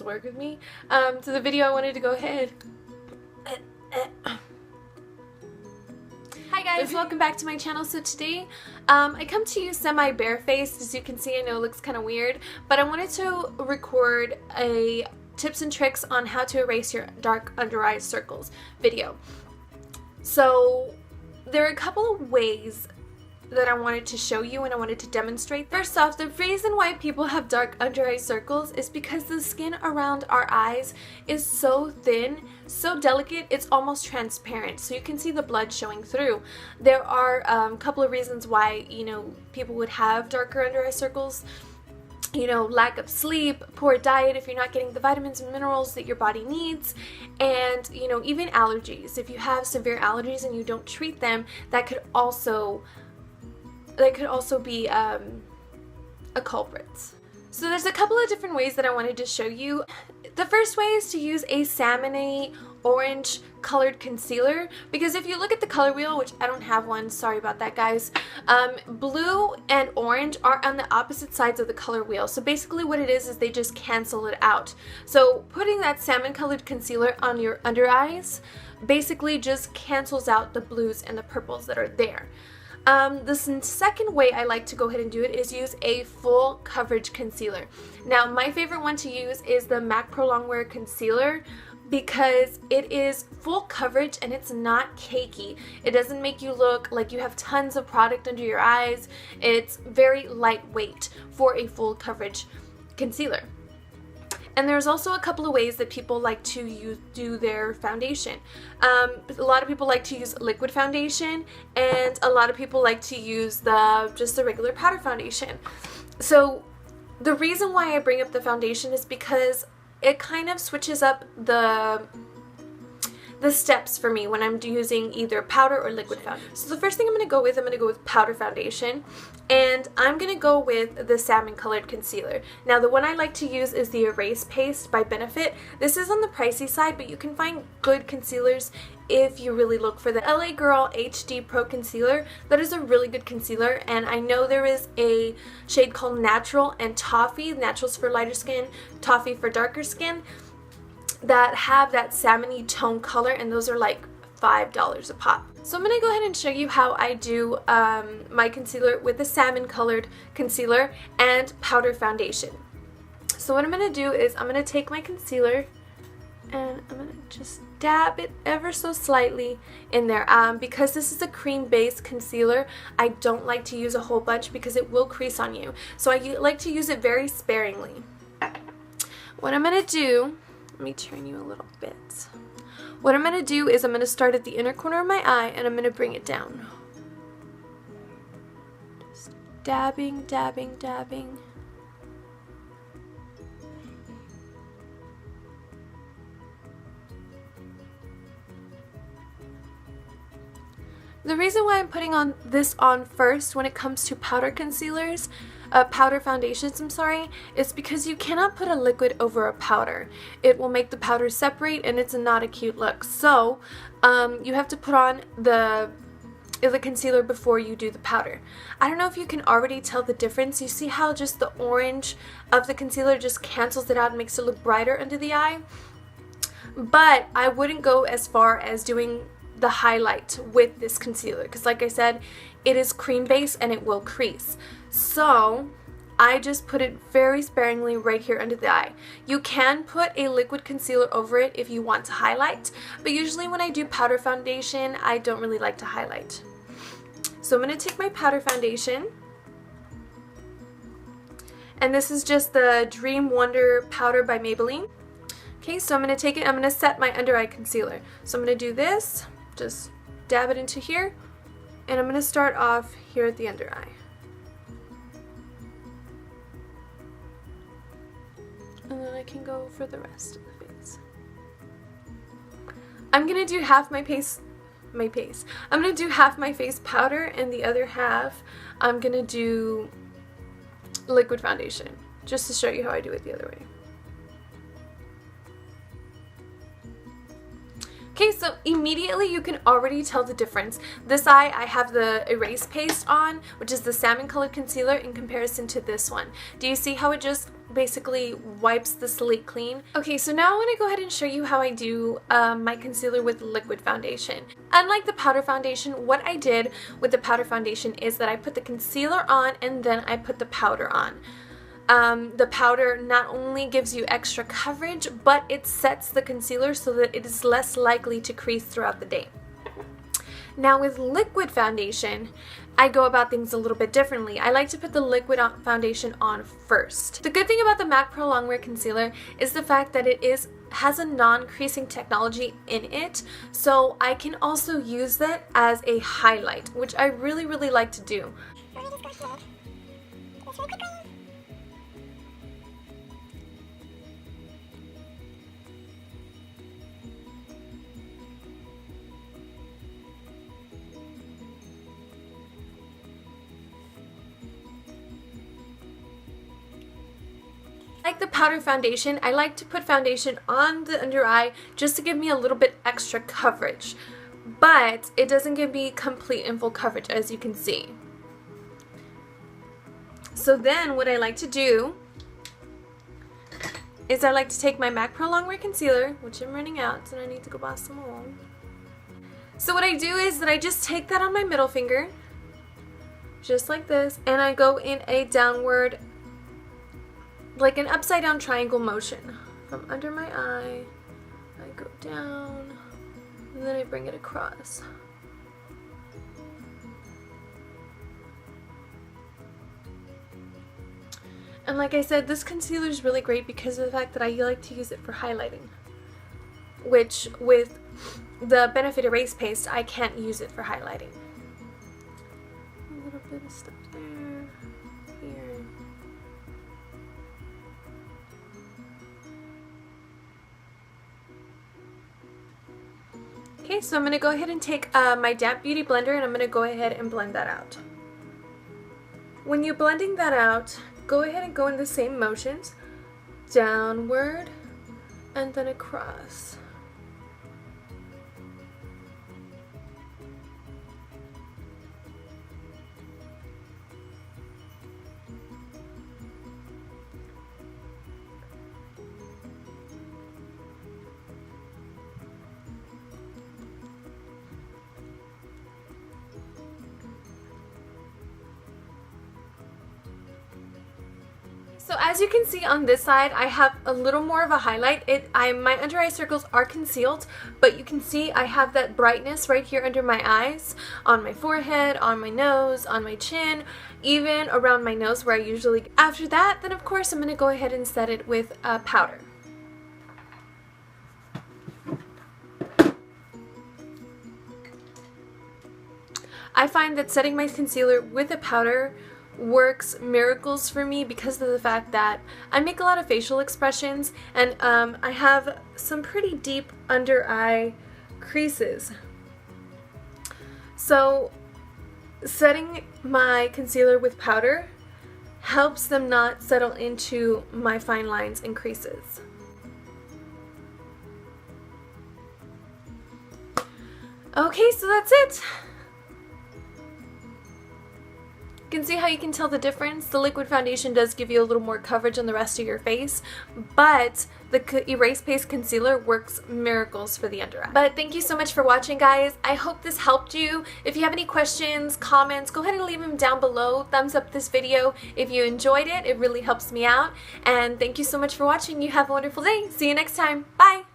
to work with me. To the video, I wanted to go ahead. Hi guys, welcome back to my channel. So today, I come to you semi-barefaced. As you can see, I know it looks kind of weird, but I wanted to record a tips and tricks on how to erase your dark under eye circles video. So there are a couple of ways that I wanted to show you and I wanted to demonstrate. First off, the reason why people have dark under eye circles is because the skin around our eyes is so thin, so delicate, it's almost transparent, so you can see the blood showing through. There are a couple of reasons why, people would have darker under eye circles. Lack of sleep, poor diet if you're not getting the vitamins and minerals that your body needs, and even allergies. If you have severe allergies and you don't treat them, that could also be a culprit. So there's a couple of different ways that I wanted to show you. The first way is to use a salmon-y orange colored concealer, because if you look at the color wheel, which I don't have one, sorry about that guys, blue and orange are on the opposite sides of the color wheel. So basically what it is they just cancel it out. So putting that salmon colored concealer on your under eyes basically just cancels out the blues and the purples that are there. The second way I like to go ahead and do it is use a full coverage concealer. Now my favorite one to use is the MAC Pro Longwear Concealer, because it is full coverage and it's not cakey. It doesn't make you look like you have tons of product under your eyes. It's very lightweight for a full coverage concealer. And there's also a couple of ways that people like to do their foundation. A lot of people like to use liquid foundation, and a lot of people like to use just the regular powder foundation. So the reason why I bring up the foundation is because it kind of switches up the steps for me when I'm using either powder or liquid foundation. So the first thing I'm going to go with powder foundation, and I'm going to go with the salmon colored concealer. Now the one I like to use is the Erase Paste by Benefit. This is on the pricey side, but you can find good concealers if you really look for the LA Girl HD Pro Concealer. That is a really good concealer, and I know there is a shade called Natural and Toffee. Natural's for lighter skin, Toffee for darker skin, that have that salmon-y tone color, and those are like $5 a pop. So I'm going to go ahead and show you how I do my concealer with the salmon colored concealer and powder foundation. So what I'm going to do is I'm going to take my concealer and I'm going to just dab it ever so slightly in there. Because this is a cream based concealer, I don't like to use a whole bunch because it will crease on you. So I like to use it very sparingly. What I'm going to do, let me turn you a little bit. What I'm going to do is I'm going to start at the inner corner of my eye and I'm going to bring it down. Just dabbing, dabbing, dabbing. The reason why I'm putting this on first when it comes to powder concealers, powder foundations, is because you cannot put a liquid over a powder. It will make the powder separate and it's not a cute look. So you have to put on the concealer before you do the powder. I don't know if you can already tell the difference. You see how just the orange of the concealer just cancels it out and makes it look brighter under the eye? But I wouldn't go as far as doing the highlight with this concealer, because like I said, it is cream based and it will crease. So I just put it very sparingly right here under the eye. You can put a liquid concealer over it if you want to highlight, but usually when I do powder foundation, I don't really like to highlight. So I'm going to take my powder foundation, and this is just the Dream Wonder powder by Maybelline. Okay, so I'm going to take it, I'm going to set my under eye concealer. So I'm going to do this, just dab it into here, and I'm going to start off here at the under eye. And then I can go for the rest of the face. I'm going to do half my face. I'm going to do half my face powder, and the other half I'm going to do liquid foundation, just to show you how I do it the other way. Okay, so immediately you can already tell the difference. This eye, I have the Erase Paste on, which is the salmon colored concealer, in comparison to this one. Do you see how it just basically wipes the slate clean. Okay, so now I want to go ahead and show you how I do my concealer with liquid foundation. Unlike the powder foundation, what I did with the powder foundation is that I put the concealer on and then I put the powder on. The powder not only gives you extra coverage, but it sets the concealer so that it is less likely to crease throughout the day. Now with liquid foundation, I go about things a little bit differently. I like to put the liquid foundation on first. The good thing about the MAC Pro Longwear Concealer is the fact that it has a non-creasing technology in it, so I can also use that as a highlight, which I really like to do. Like the powder foundation, I like to put foundation on the under eye just to give me a little bit extra coverage, but it doesn't give me complete and full coverage, as you can see. So then what I like to do is I like to take my MAC Pro Longwear Concealer, which I'm running out, so I need to go buy some more. So what I do is that I just take that on my middle finger, just like this, and I go in a downward, like an upside down triangle motion. From under my eye, I go down, and then I bring it across. And like I said, this concealer is really great because of the fact that I like to use it for highlighting, which with the Benefit Erase Paste, I can't use it for highlighting. A little bit of stuff there, here. Okay, so I'm going to go ahead and take my damp beauty blender and I'm going to go ahead and blend that out. When you're blending that out, go ahead and go in the same motions, downward and then across. So as you can see on this side, I have a little more of a highlight. My under eye circles are concealed, but you can see I have that brightness right here under my eyes, on my forehead, on my nose, on my chin, even around my nose where I usually. After that, then of course I'm going to go ahead and set it with powder. I find that setting my concealer with a powder works miracles for me because of the fact that I make a lot of facial expressions and I have some pretty deep under eye creases. So setting my concealer with powder helps them not settle into my fine lines and creases. Okay, so that's it. You can see how you can tell the difference. The liquid foundation does give you a little more coverage on the rest of your face, but the Erase Paste Concealer works miracles for the under eye. But thank you so much for watching, guys. I hope this helped you. If you have any questions, comments, go ahead and leave them down below. Thumbs up this video if you enjoyed it. It really helps me out. And thank you so much for watching. You have a wonderful day. See you next time. Bye!